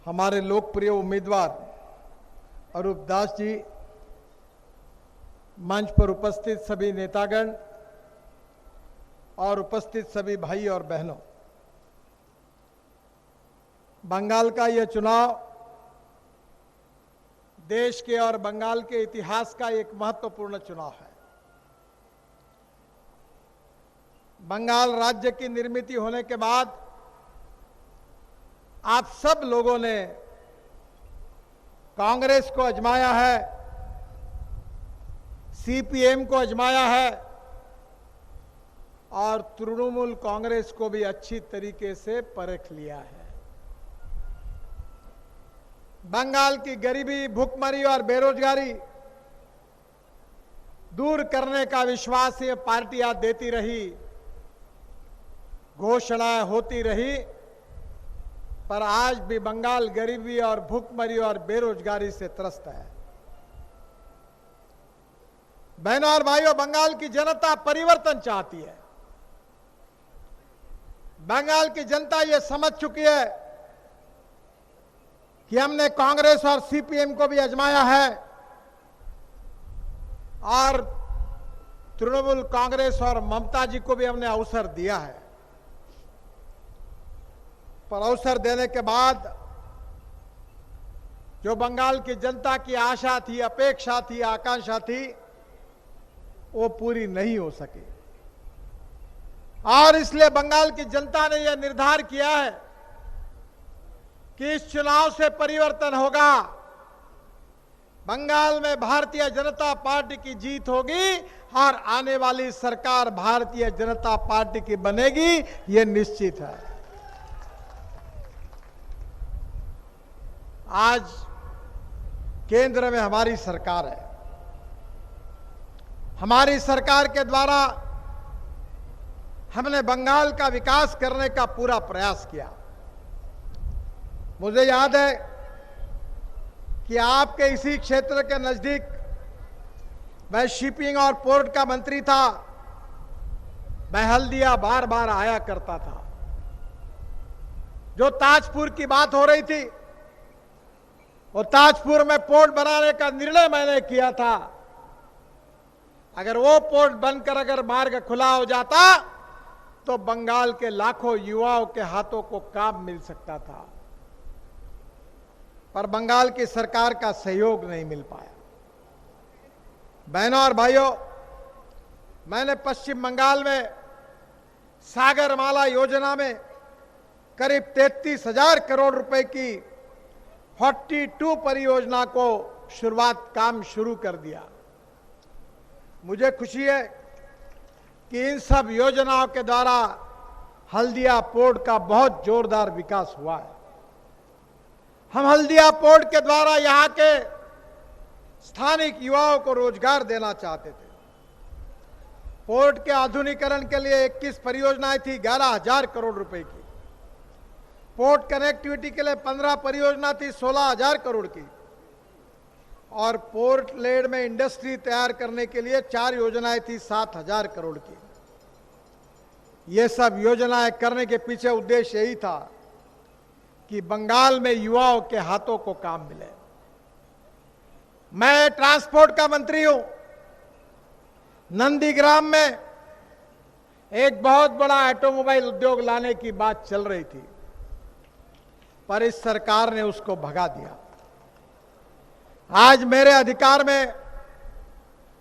हमारे लोकप्रिय उम्मीदवार अरूप दास जी, मंच पर उपस्थित सभी नेतागण और उपस्थित सभी भाई और बहनों, बंगाल का यह चुनाव देश के और बंगाल के इतिहास का एक महत्वपूर्ण चुनाव है। बंगाल राज्य की निर्मित होने के बाद आप सब लोगों ने कांग्रेस को आजमाया है, सीपीएम को आजमाया है और तृणमूल कांग्रेस को भी अच्छी तरीके से परख लिया है। बंगाल की गरीबी, भूखमरी और बेरोजगारी दूर करने का विश्वास ये पार्टियां देती रही, घोषणाएं होती रही, पर आज भी बंगाल गरीबी और भूखमरी और बेरोजगारी से त्रस्त है। बहनों और भाइयों, बंगाल की जनता परिवर्तन चाहती है। बंगाल की जनता ये समझ चुकी है कि हमने कांग्रेस और सीपीएम को भी आजमाया है और तृणमूल कांग्रेस और ममता जी को भी हमने अवसर दिया है, पर अवसर देने के बाद जो बंगाल की जनता की आशा थी, अपेक्षा थी, आकांक्षा थी, वो पूरी नहीं हो सकी। और इसलिए बंगाल की जनता ने यह निर्धार किया है कि इस चुनाव से परिवर्तन होगा, बंगाल में भारतीय जनता पार्टी की जीत होगी और आने वाली सरकार भारतीय जनता पार्टी की बनेगी, यह निश्चित है। आज केंद्र में हमारी सरकार है। हमारी सरकार के द्वारा हमने बंगाल का विकास करने का पूरा प्रयास किया। मुझे याद है कि आपके इसी क्षेत्र के नजदीक मैं शिपिंग और पोर्ट का मंत्री था। मैं हल्दिया बार बार आया करता था। जो ताजपुर की बात हो रही थी, और ताजपुर में पोर्ट बनाने का निर्णय मैंने किया था। अगर वो पोर्ट बनकर अगर मार्ग खुला हो जाता तो बंगाल के लाखों युवाओं के हाथों को काम मिल सकता था, पर बंगाल की सरकार का सहयोग नहीं मिल पाया। बहनों और भाइयों, मैंने पश्चिम बंगाल में सागरमाला योजना में करीब 33,000 करोड़ रुपए की 42 परियोजना को शुरुआत काम शुरू कर दिया। मुझे खुशी है कि इन सब योजनाओं के द्वारा हल्दिया पोर्ट का बहुत जोरदार विकास हुआ है। हम हल्दिया पोर्ट के द्वारा यहां के स्थानिक युवाओं को रोजगार देना चाहते थे। पोर्ट के आधुनिकीकरण के लिए 21 परियोजनाएं थी, 11,000 करोड़ रुपए की। पोर्ट कनेक्टिविटी के लिए 15 परियोजना थी, 16,000 करोड़ की। और पोर्ट लेड में इंडस्ट्री तैयार करने के लिए 4 योजनाएं थी, 7,000 करोड़ की। ये सब योजनाएं करने के पीछे उद्देश्य यही था कि बंगाल में युवाओं के हाथों को काम मिले। मैं ट्रांसपोर्ट का मंत्री हूं। नंदीग्राम में एक बहुत बड़ा ऑटोमोबाइल उद्योग लाने की बात चल रही थी, पर इस सरकार ने उसको भगा दिया। आज मेरे अधिकार में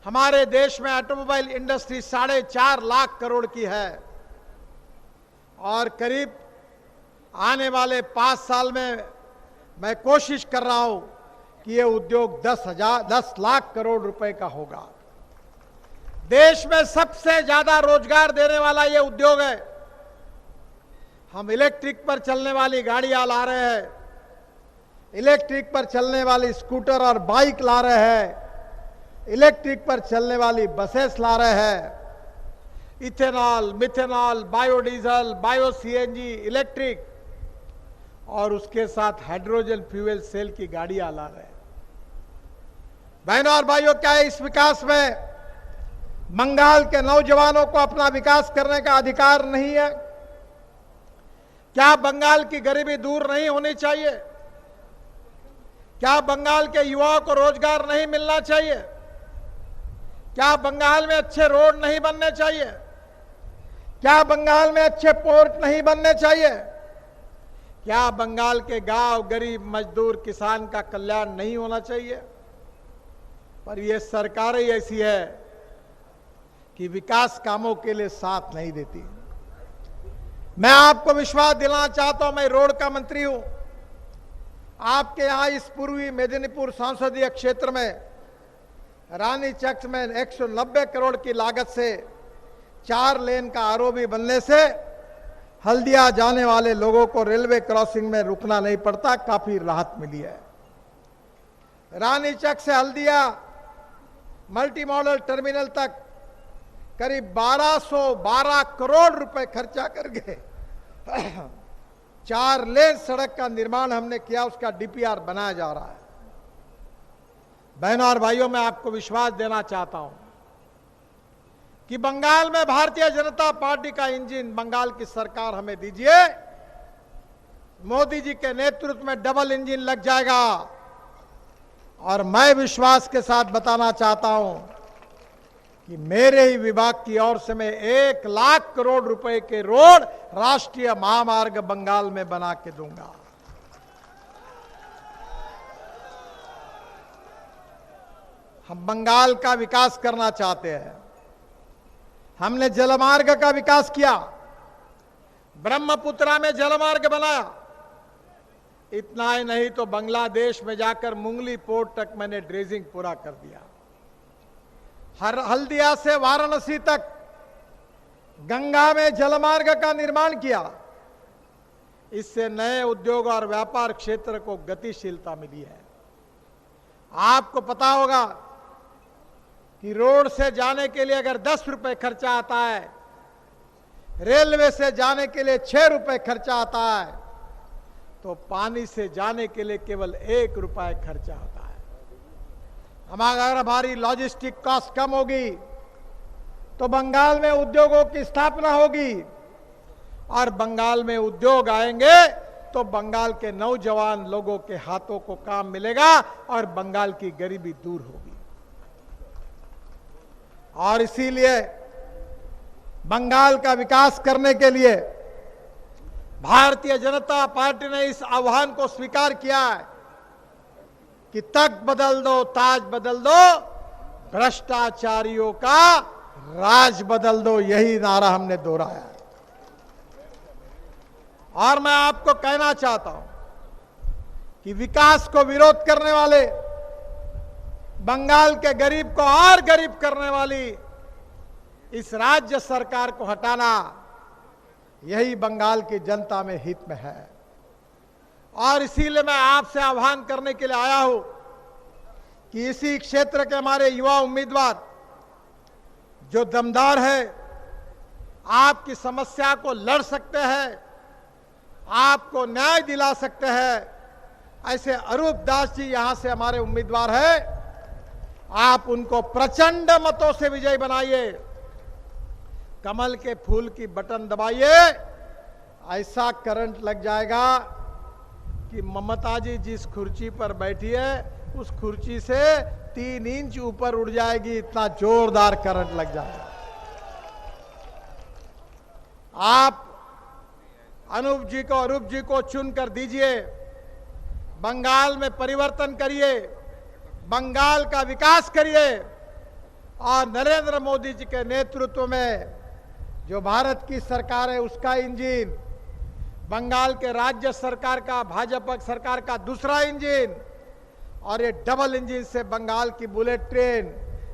हमारे देश में ऑटोमोबाइल इंडस्ट्री 4.5 लाख करोड़ की है और करीब आने वाले 5 साल में मैं कोशिश कर रहा हूं कि यह उद्योग 10 लाख करोड़ रुपए का होगा। देश में सबसे ज्यादा रोजगार देने वाला यह उद्योग है। हम इलेक्ट्रिक पर चलने वाली गाड़ियां ला रहे हैं, इलेक्ट्रिक पर चलने वाली स्कूटर और बाइक ला रहे हैं, इलेक्ट्रिक पर चलने वाली बसेस ला रहे हैं, ethanol, methanol, biodiesel, bio CNG, electric और उसके साथ हाइड्रोजन फ्यूल सेल की गाड़ियां ला रहे हैं। बहनों और भाइयों, क्या इस विकास में बंगाल के नौजवानों को अपना विकास करने का अधिकार नहीं है? क्या बंगाल की गरीबी दूर नहीं होनी चाहिए? क्या बंगाल के युवाओं को रोजगार नहीं मिलना चाहिए? क्या बंगाल में अच्छे रोड नहीं बनने चाहिए? क्या बंगाल में अच्छे पोर्ट नहीं बनने चाहिए? क्या बंगाल के गांव, गरीब, मजदूर, किसान का कल्याण नहीं होना चाहिए? पर यह सरकार ही ऐसी है कि विकास कामों के लिए साथ नहीं देती। मैं आपको विश्वास दिलाना चाहता हूं, मैं रोड का मंत्री हूं। आपके यहां इस पूर्वी मेदिनीपुर संसदीय क्षेत्र में रानीचक में 190 करोड़ की लागत से 4 लेन का आरओबी बनने से हल्दिया जाने वाले लोगों को रेलवे क्रॉसिंग में रुकना नहीं पड़ता, काफी राहत मिली है। रानीचक से हल्दिया मल्टी मॉडल टर्मिनल तक करीब 1212 करोड़ रुपए खर्चा करके 4 लेन सड़क का निर्माण हमने किया, उसका डीपीआर बनाया जा रहा है। बहनों और भाइयों, मैं आपको विश्वास देना चाहता हूं कि बंगाल में भारतीय जनता पार्टी का इंजन, बंगाल की सरकार हमें दीजिए, मोदी जी के नेतृत्व में डबल इंजन लग जाएगा। और मैं विश्वास के साथ बताना चाहता हूं कि मेरे ही विभाग की ओर से मैं 1 लाख करोड़ रुपए के रोड, राष्ट्रीय महामार्ग बंगाल में बना के दूंगा। हम बंगाल का विकास करना चाहते हैं। हमने जलमार्ग का विकास किया, ब्रह्मपुत्रा में जलमार्ग बनाया। इतना ही नहीं तो बांग्लादेश में जाकर मुंगली पोर्ट तक मैंने ड्रेजिंग पूरा कर दिया। हल्दिया से वाराणसी तक गंगा में जलमार्ग का निर्माण किया। इससे नए उद्योग और व्यापार क्षेत्र को गतिशीलता मिली है। आपको पता होगा कि रोड से जाने के लिए अगर 10 रुपए खर्चा आता है, रेलवे से जाने के लिए 6 रुपए खर्चा आता है, तो पानी से जाने के लिए केवल 1 रुपए खर्चा आता है। अगर हमारी लॉजिस्टिक कॉस्ट कम होगी तो बंगाल में उद्योगों की स्थापना होगी, और बंगाल में उद्योग आएंगे तो बंगाल के नौजवान लोगों के हाथों को काम मिलेगा और बंगाल की गरीबी दूर होगी। और इसीलिए बंगाल का विकास करने के लिए भारतीय जनता पार्टी ने इस आह्वान को स्वीकार किया है कि तख्त बदल दो, ताज बदल दो, भ्रष्टाचारियों का राज बदल दो, यही नारा हमने दोहराया है। और मैं आपको कहना चाहता हूं कि विकास को विरोध करने वाले, बंगाल के गरीब को और गरीब करने वाली इस राज्य सरकार को हटाना, यही बंगाल की जनता में हित में है। और इसीलिए मैं आपसे आह्वान करने के लिए आया हूं कि इसी क्षेत्र के हमारे युवा उम्मीदवार जो दमदार है, आपकी समस्या को लड़ सकते हैं, आपको न्याय दिला सकते हैं, ऐसे अरूप दास जी यहां से हमारे उम्मीदवार हैं। आप उनको प्रचंड मतों से विजयी बनाइए, कमल के फूल की बटन दबाइए, ऐसा करंट लग जाएगा कि ममता जी जिस कुर्सी पर बैठी है उस कुर्सी से 3 इंच ऊपर उड़ जाएगी, इतना जोरदार करंट लग जाएगा। आप अनूप जी को, अरूप जी को चुनकर दीजिए, बंगाल में परिवर्तन करिए, बंगाल का विकास करिए, और नरेंद्र मोदी जी के नेतृत्व में जो भारत की सरकार है उसका इंजन, बंगाल के राज्य सरकार का, भाजपा सरकार का दूसरा इंजन, और ये डबल इंजन से बंगाल की बुलेट ट्रेन,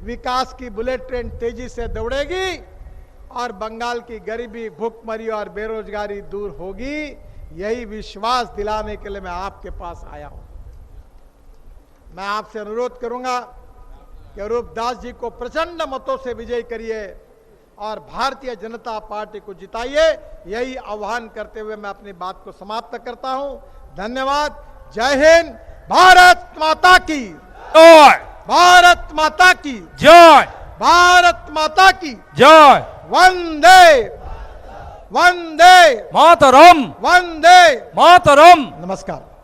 विकास की बुलेट ट्रेन तेजी से दौड़ेगी और बंगाल की गरीबी, भूखमरी और बेरोजगारी दूर होगी। यही विश्वास दिलाने के लिए मैं आपके पास आया हूं। मैं आपसे अनुरोध करूंगा कि अरूप दास जी को प्रचंड मतों से विजयी करिए और भारतीय जनता पार्टी को जिताइए। यही आह्वान करते हुए मैं अपनी बात को समाप्त करता हूं। धन्यवाद। जय हिंद। भारत माता की जय। भारत माता की जय। भारत माता की जय। वंदे वंदे मातरम। वंदे मातरम। नमस्कार।